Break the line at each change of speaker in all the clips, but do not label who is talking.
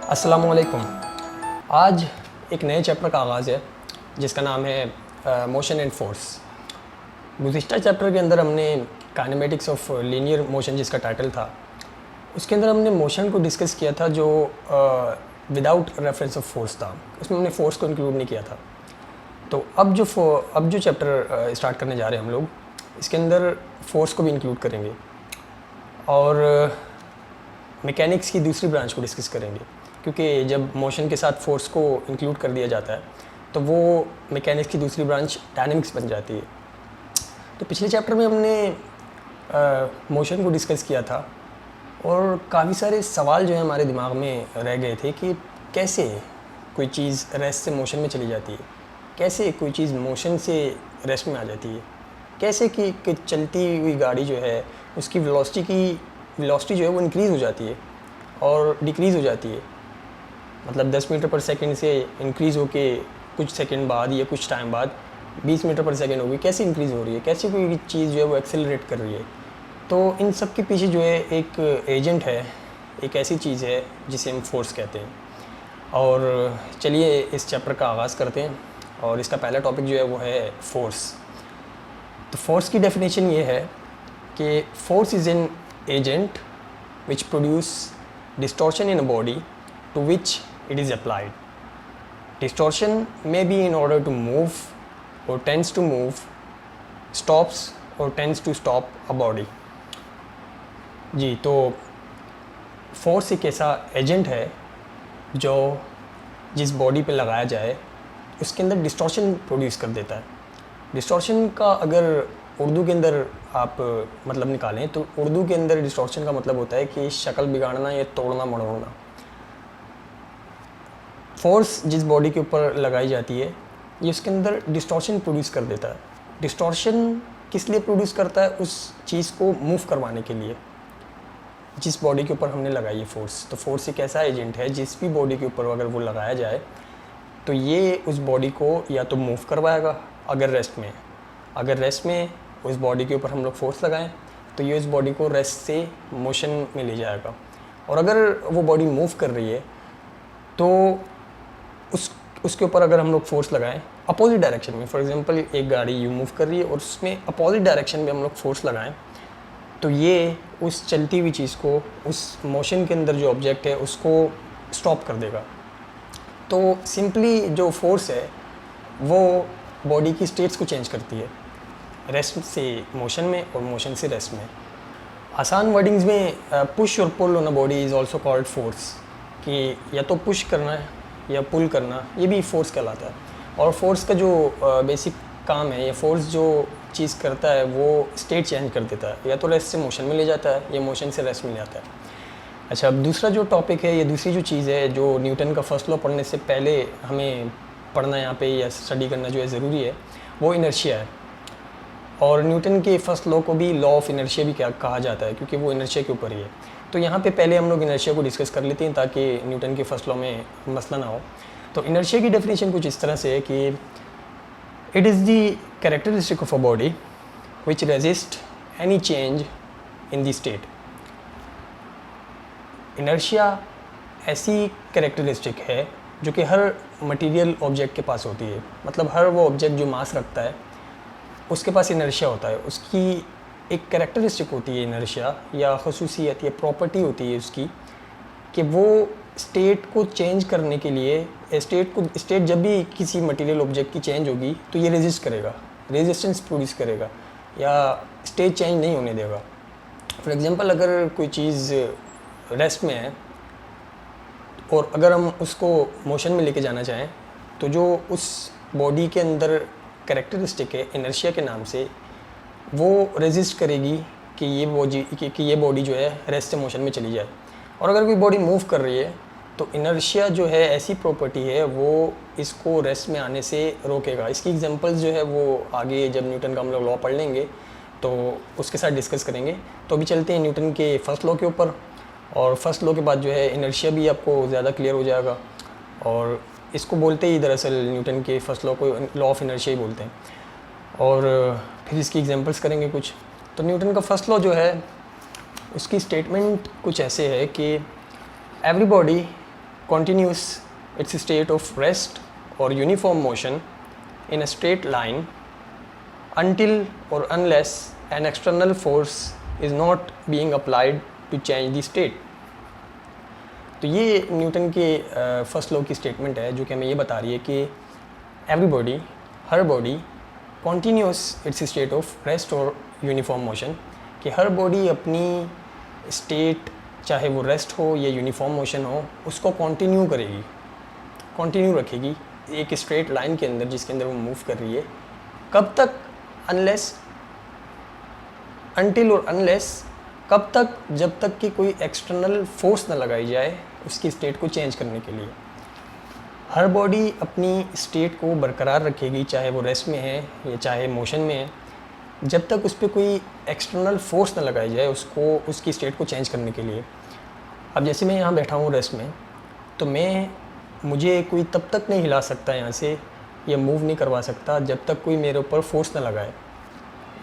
अस्सलामुअलैकुम। आज एक नए चैप्टर का आगाज़ है जिसका नाम है मोशन एंड फोर्स। गुज़िश्ता चैप्टर के अंदर हमने काइनेमेटिक्स ऑफ लीनियर मोशन जिसका टाइटल था, उसके अंदर हमने मोशन को डिस्कस किया था जो विदाउट रेफरेंस ऑफ फोर्स था। उसमें हमने फोर्स को इंक्लूड नहीं किया था। तो अब जो चैप्टर स्टार्ट करने जा रहे हैं हम लोग, इसके अंदर फोर्स को भी इंक्लूड करेंगे और मैकेनिक्स की दूसरी ब्रांच को डिस्कस करेंगे, क्योंकि जब मोशन के साथ फोर्स को इंक्लूड कर दिया जाता है तो वो मैकेनिक्स की दूसरी ब्रांच डायनामिक्स बन जाती है। तो पिछले चैप्टर में हमने मोशन को डिस्कस किया था और काफ़ी सारे सवाल जो है हमारे दिमाग में रह गए थे कि कैसे कोई चीज़ रेस्ट से मोशन में चली जाती है, कैसे कोई चीज़ मोशन से रेस्ट में आ जाती है, कैसे कि चलती हुई गाड़ी जो है उसकी वेलोसिटी जो है वो इंक्रीज़ हो जाती है और डिक्रीज़ हो जाती है। मतलब 10 मीटर पर सेकंड से इंक्रीज़ होके कुछ सेकंड बाद या कुछ टाइम बाद 20 मीटर पर सेकंड होगी, कैसे इंक्रीज़ हो रही है, कैसे कोई चीज़ जो है वो एक्सेलरेट कर रही है। तो इन सब के पीछे जो है एक एजेंट है, एक ऐसी चीज़ है जिसे हम फोर्स कहते हैं। और चलिए इस चैप्टर का आगाज़ करते हैं और इसका पहला टॉपिक जो है वो है फोर्स। तो फोर्स की डेफिनेशन ये है कि force is an agent which produce distortion in a body to which it is applied. Distortion may be in order to move or tends to move, stops or tends to stop a body. जी, तो force एक ऐसा agent है जो जिस body पे लगाया जाए उसके अंदर डिस्टॉर्शन प्रोड्यूस कर देता है। डिस्टॉर्शन का अगर उर्दू के अंदर आप मतलब निकालें तो उर्दू के अंदर डिस्टॉर्शन का मतलब होता है कि शक्ल बिगाड़ना या तोड़ना मरोड़ना। फोर्स जिस बॉडी के ऊपर लगाई जाती है ये उसके अंदर डिस्टॉर्शन प्रोड्यूस कर देता है। डिस्टॉर्शन किस लिए प्रोड्यूस करता है? उस चीज़ को मूव करवाने के लिए जिस बॉडी के ऊपर हमने लगाई है फोर्स। तो फोर्स एक ऐसा एजेंट है जिस भी बॉडी के ऊपर अगर वो लगाया जाए तो ये उस बॉडी को या तो मूव करवाएगा अगर रेस्ट में उस बॉडी के ऊपर हम लोग फोर्स लगाएं तो ये उस बॉडी को रेस्ट से मोशन में ले जाएगा। और अगर वो बॉडी मूव कर रही है तो उसके ऊपर अगर हम लोग फोर्स लगाएं अपोजिट डायरेक्शन में, फॉर एग्जांपल एक गाड़ी यूँ मूव कर रही है और उसमें अपोजिट डायरेक्शन में हम लोग फोर्स लगाएं तो ये उस चलती हुई चीज़ को, उस मोशन के अंदर जो ऑब्जेक्ट है उसको स्टॉप कर देगा। तो सिंपली जो फोर्स है वो बॉडी की स्टेट्स को चेंज करती है, रेस्ट से मोशन में और मोशन से रेस्ट में। आसान वर्डिंग्स में पुश और pull on a body is also called force, कि या तो पुश करना है या पुल करना, ये भी फोर्स कहलाता है। और फोर्स का जो बेसिक काम है या फोर्स जो चीज़ करता है वो स्टेट चेंज कर देता है, या तो रेस्ट से मोशन में ले जाता है या मोशन से रेस्ट में ले आता है। अच्छा, अब दूसरा जो टॉपिक है, ये दूसरी जो चीज़ है जो न्यूटन का फर्स्ट लॉ पढ़ने से पहले हमें पढ़ना यहाँ पे या स्टडी करना जो है ज़रूरी है, वो इनर्शिया है। और न्यूटन के फर्स्ट लॉ को भी लॉ ऑफ इनर्शिया भी क्या कहा जाता है, क्योंकि वो इनर्शिया के ऊपर ही है। तो यहाँ पे पहले हम लोग इनर्शिया को डिस्कस कर लेते हैं ताकि न्यूटन के फर्स्ट लॉ में मसला ना हो। तो इनर्शिया की डेफिनेशन कुछ इस तरह से है कि it is the characteristic of a body which resist any change in the state. Inertia ऐसी कैरेक्टरिस्टिक है जो कि हर मटेरियल ऑब्जेक्ट के पास होती है। मतलब हर वो ऑब्जेक्ट जो मास रखता है उसके पास इनर्शिया होता है, उसकी एक कैरेक्टरिस्टिक होती है इनर्शिया, या खसूसियत या प्रॉपर्टी होती है उसकी कि वो स्टेट को चेंज करने के लिए स्टेट जब भी किसी मटेरियल ऑब्जेक्ट की चेंज होगी तो ये रेजिस्ट करेगा, रेजिस्टेंस प्रोड्यूस करेगा या स्टेट चेंज नहीं होने देगा। फॉर एग्जांपल, अगर कोई चीज़ रेस्ट में है और अगर हम उसको मोशन में लेके जाना चाहें तो जो उस बॉडी के अंदर कैरेक्टरिस्टिक है इनर्शिया के नाम से, वो रेजिस्ट करेगी कि ये बॉडी जो है रेस्ट से मोशन में चली जाए। और अगर कोई बॉडी मूव कर रही है तो इनर्शिया जो है ऐसी प्रॉपर्टी है वो इसको रेस्ट में आने से रोकेगा। इसकी एग्जांपल्स जो है वो आगे जब न्यूटन का हम लोग लॉ पढ़ लेंगे तो उसके साथ डिस्कस करेंगे। तो अभी चलते हैं न्यूटन के फर्स्ट लॉ के ऊपर, और फर्स्ट लॉ के बाद जो है इनर्शिया भी आपको ज़्यादा क्लियर हो जाएगा। और इसको बोलते ही दरअसल न्यूटन के फर्स्ट लॉ को लॉ ऑफ इनर्शिया ही बोलते हैं। और फिर इसकी एग्जांपल्स करेंगे कुछ। तो न्यूटन का फर्स्ट लॉ जो है उसकी स्टेटमेंट कुछ ऐसे है कि every body continues its state of rest or uniform motion in a straight line until or unless an external force is not being applied to change the state. तो ये Newton के फर्स्ट लॉ की statement है जो कि हमें ये बता रही है कि everybody, her body continuous it's state of rest और यूनिफॉर्म मोशन, कि हर बॉडी अपनी स्टेट चाहे वो रेस्ट हो या यूनिफॉर्म मोशन हो उसको कंटिन्यू करेगी, कंटिन्यू रखेगी एक स्ट्रेट लाइन के अंदर जिसके अंदर वो मूव कर रही है। कब तक? अनलेस, अनटिल और अनलेस, कब तक? जब तक कि कोई एक्सटर्नल फोर्स ना लगाई जाए उसकी स्टेट को चेंज करने के लिए। हर बॉडी अपनी स्टेट को बरकरार रखेगी चाहे वो रेस्ट में है या चाहे मोशन में है, जब तक उस पर कोई एक्सटर्नल फोर्स ना लगाई जाए उसको, उसकी स्टेट को चेंज करने के लिए। अब जैसे मैं यहाँ बैठा हूँ रेस्ट में, तो मुझे कोई तब तक नहीं हिला सकता यहाँ से या मूव नहीं करवा सकता जब तक कोई मेरे ऊपर फोर्स ना लगाए,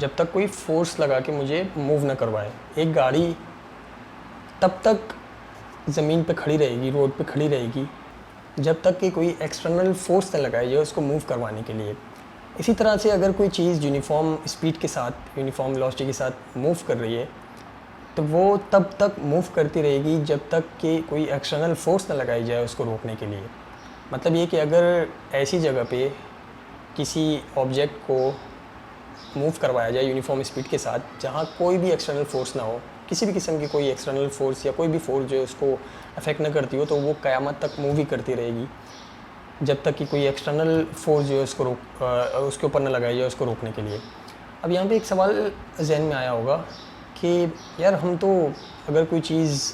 जब तक कोई फोर्स लगा के मुझे मूव ना करवाए। एक गाड़ी तब तक ज़मीन पे खड़ी रहेगी, रोड पे खड़ी रहेगी जब तक कि कोई एक्सटर्नल फोर्स ना लगाई जाए उसको मूव करवाने के लिए। इसी तरह से अगर कोई चीज़ यूनिफॉर्म स्पीड के साथ, यूनिफॉर्म वेलोसिटी के साथ मूव कर रही है तो वो तब तक मूव करती रहेगी जब तक कि कोई एक्सटर्नल फोर्स ना लगाई जाए उसको रोकने के लिए। मतलब ये कि अगर ऐसी जगह पे किसी ऑब्जेक्ट को मूव करवाया जाए यूनिफॉर्म स्पीड के साथ जहाँ कोई भी एक्सटर्नल फोर्स ना हो, किसी भी किस्म की कोई एक्सटर्नल फोर्स या कोई भी फोर्स जो है उसको अफेक्ट ना करती हो, तो वो क़यामत तक मूव ही करती रहेगी जब तक कि कोई एक्सटर्नल फोर्स जो है उसको उसके ऊपर ना लगाई जाए उसको रोकने के लिए। अब यहाँ पे एक सवाल जहन में आया होगा कि यार हम तो अगर कोई चीज़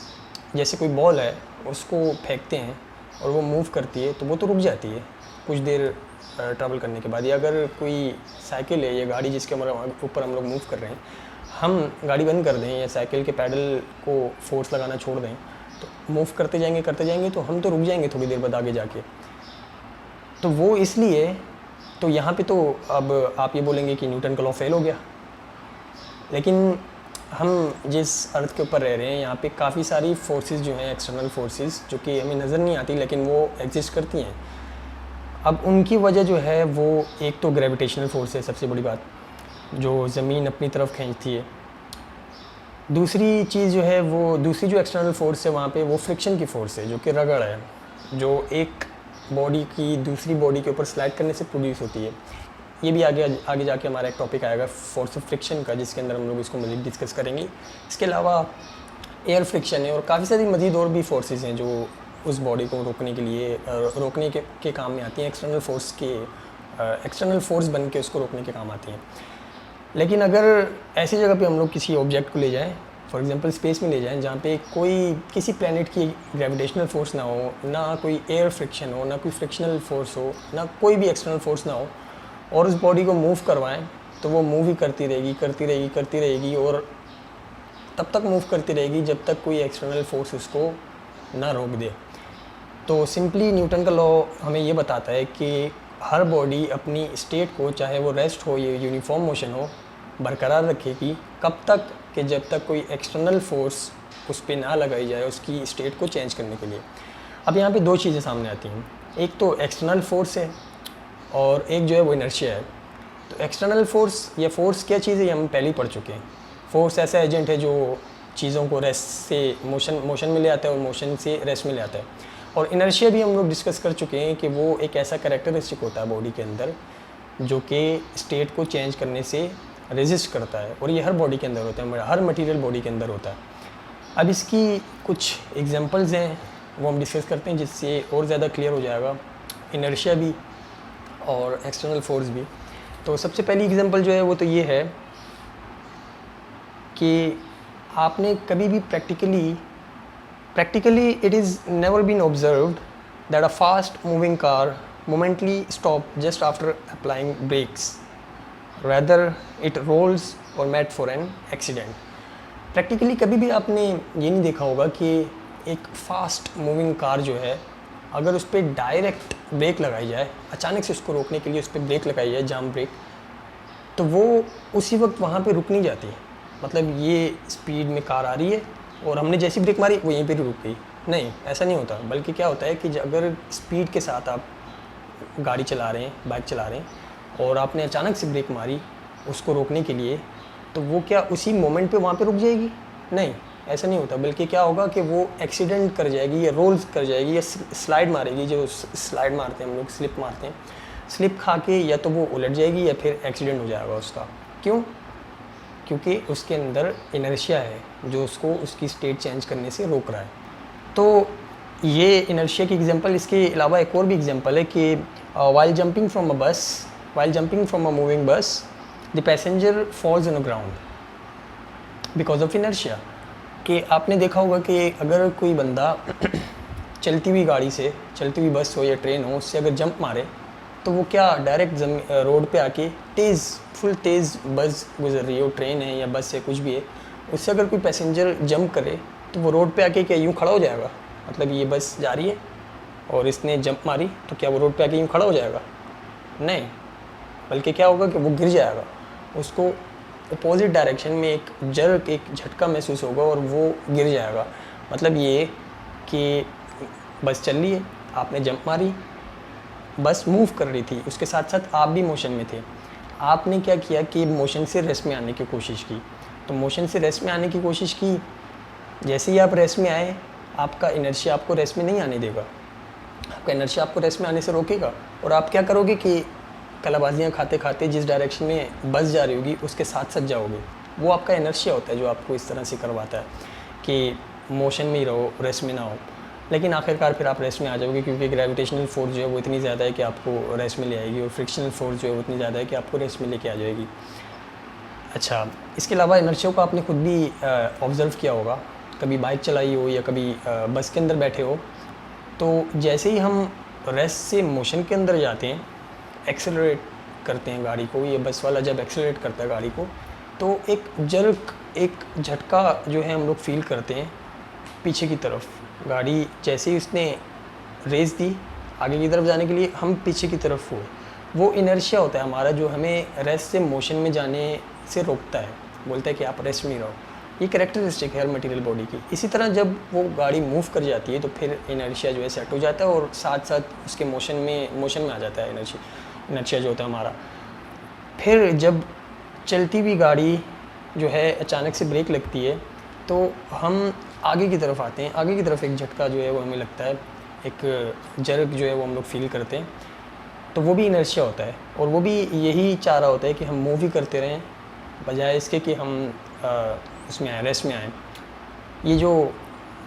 जैसे कोई बॉल है उसको फेंकते हैं और वो मूव करती है तो वो तो रुक जाती है कुछ देर ट्रैवल करने के बाद, या अगर कोई साइकिल है या गाड़ी जिसके ऊपर हम लोग मूव कर रहे हैं, हम गाड़ी बंद कर दें या साइकिल के पैडल को फोर्स लगाना छोड़ दें तो मूव करते जाएंगे तो हम तो रुक जाएंगे थोड़ी देर बाद आगे जाके। तो वो इसलिए, तो यहाँ पे तो अब आप ये बोलेंगे कि न्यूटन का लॉ फेल हो गया, लेकिन हम जिस अर्थ के ऊपर रह रहे हैं यहाँ पे काफ़ी सारी फोर्सेस जो हैं, एक्सटर्नल फोर्सेस जो कि हमें नज़र नहीं आती लेकिन वो एग्जिस्ट करती हैं। अब उनकी वजह जो है वो एक तो ग्रेविटेशनल फोर्स है, सबसे बड़ी बात, जो ज़मीन अपनी तरफ खींचती है। दूसरी चीज़ जो है वो, दूसरी जो एक्सटर्नल फोर्स है वहाँ पे वो फ्रिक्शन की फोर्स है जो कि रगड़ है, जो एक बॉडी की दूसरी बॉडी के ऊपर स्लाइड करने से प्रोड्यूस होती है। ये भी आगे जाके हमारा एक टॉपिक आएगा फोर्स ऑफ फ्रिक्शन का, जिसके अंदर हम लोग इसको मज़ीद डिस्कस करेंगे। इसके अलावा एयर फ्रिक्शन है और काफ़ी सारी मज़ीद और भी फोर्सेस हैं जो उस बॉडी को रोकने के लिए रोकने के काम में आती हैं, एक्सटर्नल फोर्स बन के उसको रोकने के काम आती हैं। लेकिन अगर ऐसी जगह पे हम लोग किसी ऑब्जेक्ट को ले जाएं, फॉर एग्जांपल स्पेस में ले जाएं जहाँ पे कोई किसी प्लैनेट की ग्रेविटेशनल फोर्स ना हो, ना कोई एयर फ्रिक्शन हो, ना कोई फ्रिक्शनल फोर्स हो, ना कोई भी एक्सटर्नल फोर्स ना हो, और उस बॉडी को मूव करवाएं तो वो मूव ही करती रहेगी और तब तक मूव करती रहेगी जब तक कोई एक्सटर्नल फोर्स उसको ना रोक दे। तो सिंपली न्यूटन का लॉ हमें ये बताता है कि हर बॉडी अपनी स्टेट को, चाहे वो रेस्ट हो या यूनिफॉर्म मोशन हो, बरकरार रखेगी कब तक कि जब तक कोई एक्सटर्नल फोर्स उस पर ना लगाई जाए उसकी स्टेट को चेंज करने के लिए। अब यहाँ पे दो चीज़ें सामने आती हैं, एक तो एक्सटर्नल फोर्स है और एक जो है वो इनर्शिया है। तो एक्सटर्नल फोर्स या फोर्स क्या चीज़ है ये हम पहले ही पढ़ चुके हैं। फोर्स ऐसा एजेंट है जो चीज़ों को रेस्ट से मोशन में ले आता है और मोशन से रेस्ट में ले आता है। और इनर्शिया भी हम लोग डिस्कस कर चुके हैं कि वो एक ऐसा कैरेक्टरिस्टिक होता है बॉडी के अंदर जो कि स्टेट को चेंज करने से रेजिस्ट करता है, और ये हर बॉडी के अंदर होता है, हर मटेरियल बॉडी के अंदर होता है। अब इसकी कुछ एग्जांपल्स हैं वो हम डिस्कस करते हैं जिससे और ज़्यादा क्लियर हो जाएगा इनर्शिया भी और एक्सटर्नल फोर्स भी। तो सबसे पहली एग्जांपल जो है वो तो ये है कि आपने कभी भी practically it is never been observed that a fast moving car momently stop just after applying brakes, rather it rolls or met for an accident। Practically कभी भी आपने ये नहीं देखा होगा कि एक फास्ट मूविंग कार जो है अगर उस पर डायरेक्ट ब्रेक लगाई जाए, अचानक से उसको रोकने के लिए उस पर ब्रेक लगाई जाए, जाम ब्रेक, तो वो उसी वक्त वहाँ पे रुक नहीं जाती। मतलब ये स्पीड में कार आ रही है और हमने जैसी ब्रेक मारी वो यहीं पे रुक गई, नहीं, ऐसा नहीं होता। बल्कि क्या होता है कि अगर स्पीड के साथ आप गाड़ी चला रहे हैं, बाइक चला रहे हैं और आपने अचानक से ब्रेक मारी उसको रोकने के लिए, तो वो क्या उसी मोमेंट पे वहाँ पे रुक जाएगी? नहीं, ऐसा नहीं होता। बल्कि क्या होगा कि वो एक्सीडेंट कर जाएगी या रोल्स कर जाएगी या स्लाइड मारेगी। जो स्लाइड मारते हैं हम लोग, स्लिप मारते हैं, स्लिप खा के या तो वो उलट जाएगी या फिर एक्सीडेंट हो जाएगा उसका। क्यों? क्योंकि उसके अंदर इनर्शिया है जो उसको उसकी स्टेट चेंज करने से रोक रहा है। तो ये इनर्शिया की एग्जांपल, इसके अलावा एक और भी एग्जांपल है कि while jumping from a moving bus, the passenger falls on the ground because of inertia। कि आपने देखा होगा कि अगर कोई बंदा चलती हुई गाड़ी से, चलती हुई बस हो या ट्रेन हो, उससे अगर जंप मारे तो वो क्या डायरेक्ट रोड पे आके फुल तेज़ बस गुजर रही हो, ट्रेन है या बस है, कुछ भी है, उससे अगर कोई पैसेंजर जंप करे तो वो रोड पे आके क्या यूँ खड़ा हो जाएगा? मतलब ये बस जा रही है और इसने जंप मारी तो क्या वो रोड पे आके यूँ खड़ा हो जाएगा? नहीं, बल्कि क्या होगा कि वो गिर जाएगा। उसको अपोजिट डायरेक्शन में एक झटका महसूस होगा और वो गिर जाएगा। मतलब ये कि बस चल रही है, आपने जंप मारी, बस मूव कर रही थी, उसके साथ साथ आप भी मोशन में थे। आपने क्या किया कि मोशन से रेस्ट में आने की कोशिश की। तो मोशन से रेस्ट में आने की कोशिश की, जैसे ही आप रेस्ट में आए, आपका इनर्शिया आपको रेस्ट में नहीं आने देगा। आपका इनर्शिया आपको रेस्ट में आने से रोकेगा और आप क्या करोगे कि कलाबाजियाँ खाते खाते जिस डायरेक्शन में बस जा रही होगी उसके साथ साथ जाओगे। वो आपका इनर्शिया होता है जो आपको इस तरह से करवाता है कि मोशन में ही रहो, रेस्ट में ना हो। लेकिन आखिरकार फिर आप रेस्ट में आ जाओगे, क्योंकि ग्रेविटेशनल फोर्स जो है वो इतनी ज़्यादा है कि आपको रेस्ट में ले आएगी और फ्रिक्शनल फोर्स जो है वो इतनी ज़्यादा है कि आपको रेस्ट में लेके आ जाएगी। अच्छा, इसके अलावा इनर्शिया को आपने खुद भी ऑब्ज़र्व किया होगा, कभी बाइक चलाई हो या कभी बस के अंदर बैठे हो, तो जैसे ही हम रेस्ट से मोशन के अंदर जाते हैं, एक्सेलरेट करते हैं गाड़ी को, ये बस वाला जब एक्सेलरेट करता है गाड़ी को, तो एक झटका जो है हम लोग फील करते हैं पीछे की तरफ। गाड़ी जैसे ही उसने रेस दी आगे की तरफ जाने के लिए, हम पीछे की तरफ हुए। वो इनर्शिया होता है हमारा जो हमें रेस्ट से मोशन में जाने से रोकता है, बोलता है कि आप रेस्ट में रहो। ये कैरेक्टरिस्टिक है हर मटेरियल बॉडी की। इसी तरह जब वो गाड़ी मूव कर जाती है तो फिर इनर्शिया जो है सेट हो जाता है और साथ साथ उसके मोशन में आ जाता है इनर्शिया जो होता है हमारा। फिर जब चलती हुई गाड़ी जो है अचानक से ब्रेक लगती है तो हम आगे की तरफ आते हैं। आगे की तरफ एक झटका जो है वो हमें लगता है, एक जर्क जो है वो हम लोग फील करते हैं, तो वो भी इनर्शिया होता है। और वो भी यही चाह रहा होता है कि हम मूव ही करते रहें बजाय इसके कि हम उसमें आए, रेस्ट में आए। ये जो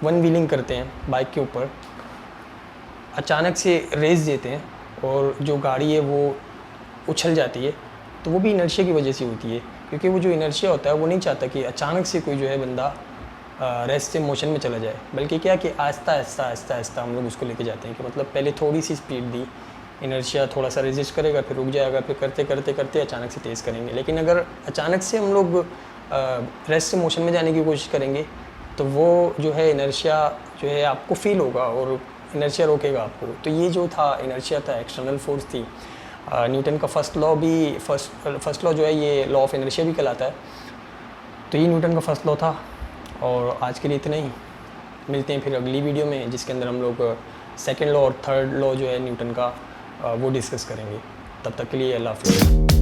वन व्हीलिंग करते हैं बाइक के ऊपर, अचानक से रेस देते हैं और जो गाड़ी है वो उछल जाती है, तो वो भी इनर्शिया की वजह से होती है। क्योंकि वो जो इनर्शिया होता है वो नहीं चाहता कि अचानक से कोई जो है बंदा रेस्ट से मोशन में चला जाए, बल्कि क्या कि आहिस्ता हम लोग उसको लेके जाते हैं कि मतलब पहले थोड़ी सी स्पीड दी, इनर्शिया थोड़ा सा रेजिस्ट करेगा, फिर रुक जाएगा, फिर करते अचानक से तेज़ करेंगे। लेकिन अगर अचानक से हम लोग रेस्ट से मोशन में जाने की कोशिश करेंगे तो वो जो है इनर्शिया जो है आपको फील होगा और इनर्शिया रोकेगा आपको। तो ये जो था इनर्शिया था, एक्सटर्नल फोर्स थी। न्यूटन का फर्स्ट लॉ जो है ये लॉ ऑफ इनर्शिया भी कहलाता है। तो ये न्यूटन का फर्स्ट लॉ था। और आज के लिए इतना ही, मिलते हैं फिर अगली वीडियो में जिसके अंदर हम लोग सेकेंड लॉ और थर्ड लॉ जो है न्यूटन का वो डिस्कस करेंगे। तब तक के लिए अल्लाह हाफ़िज़।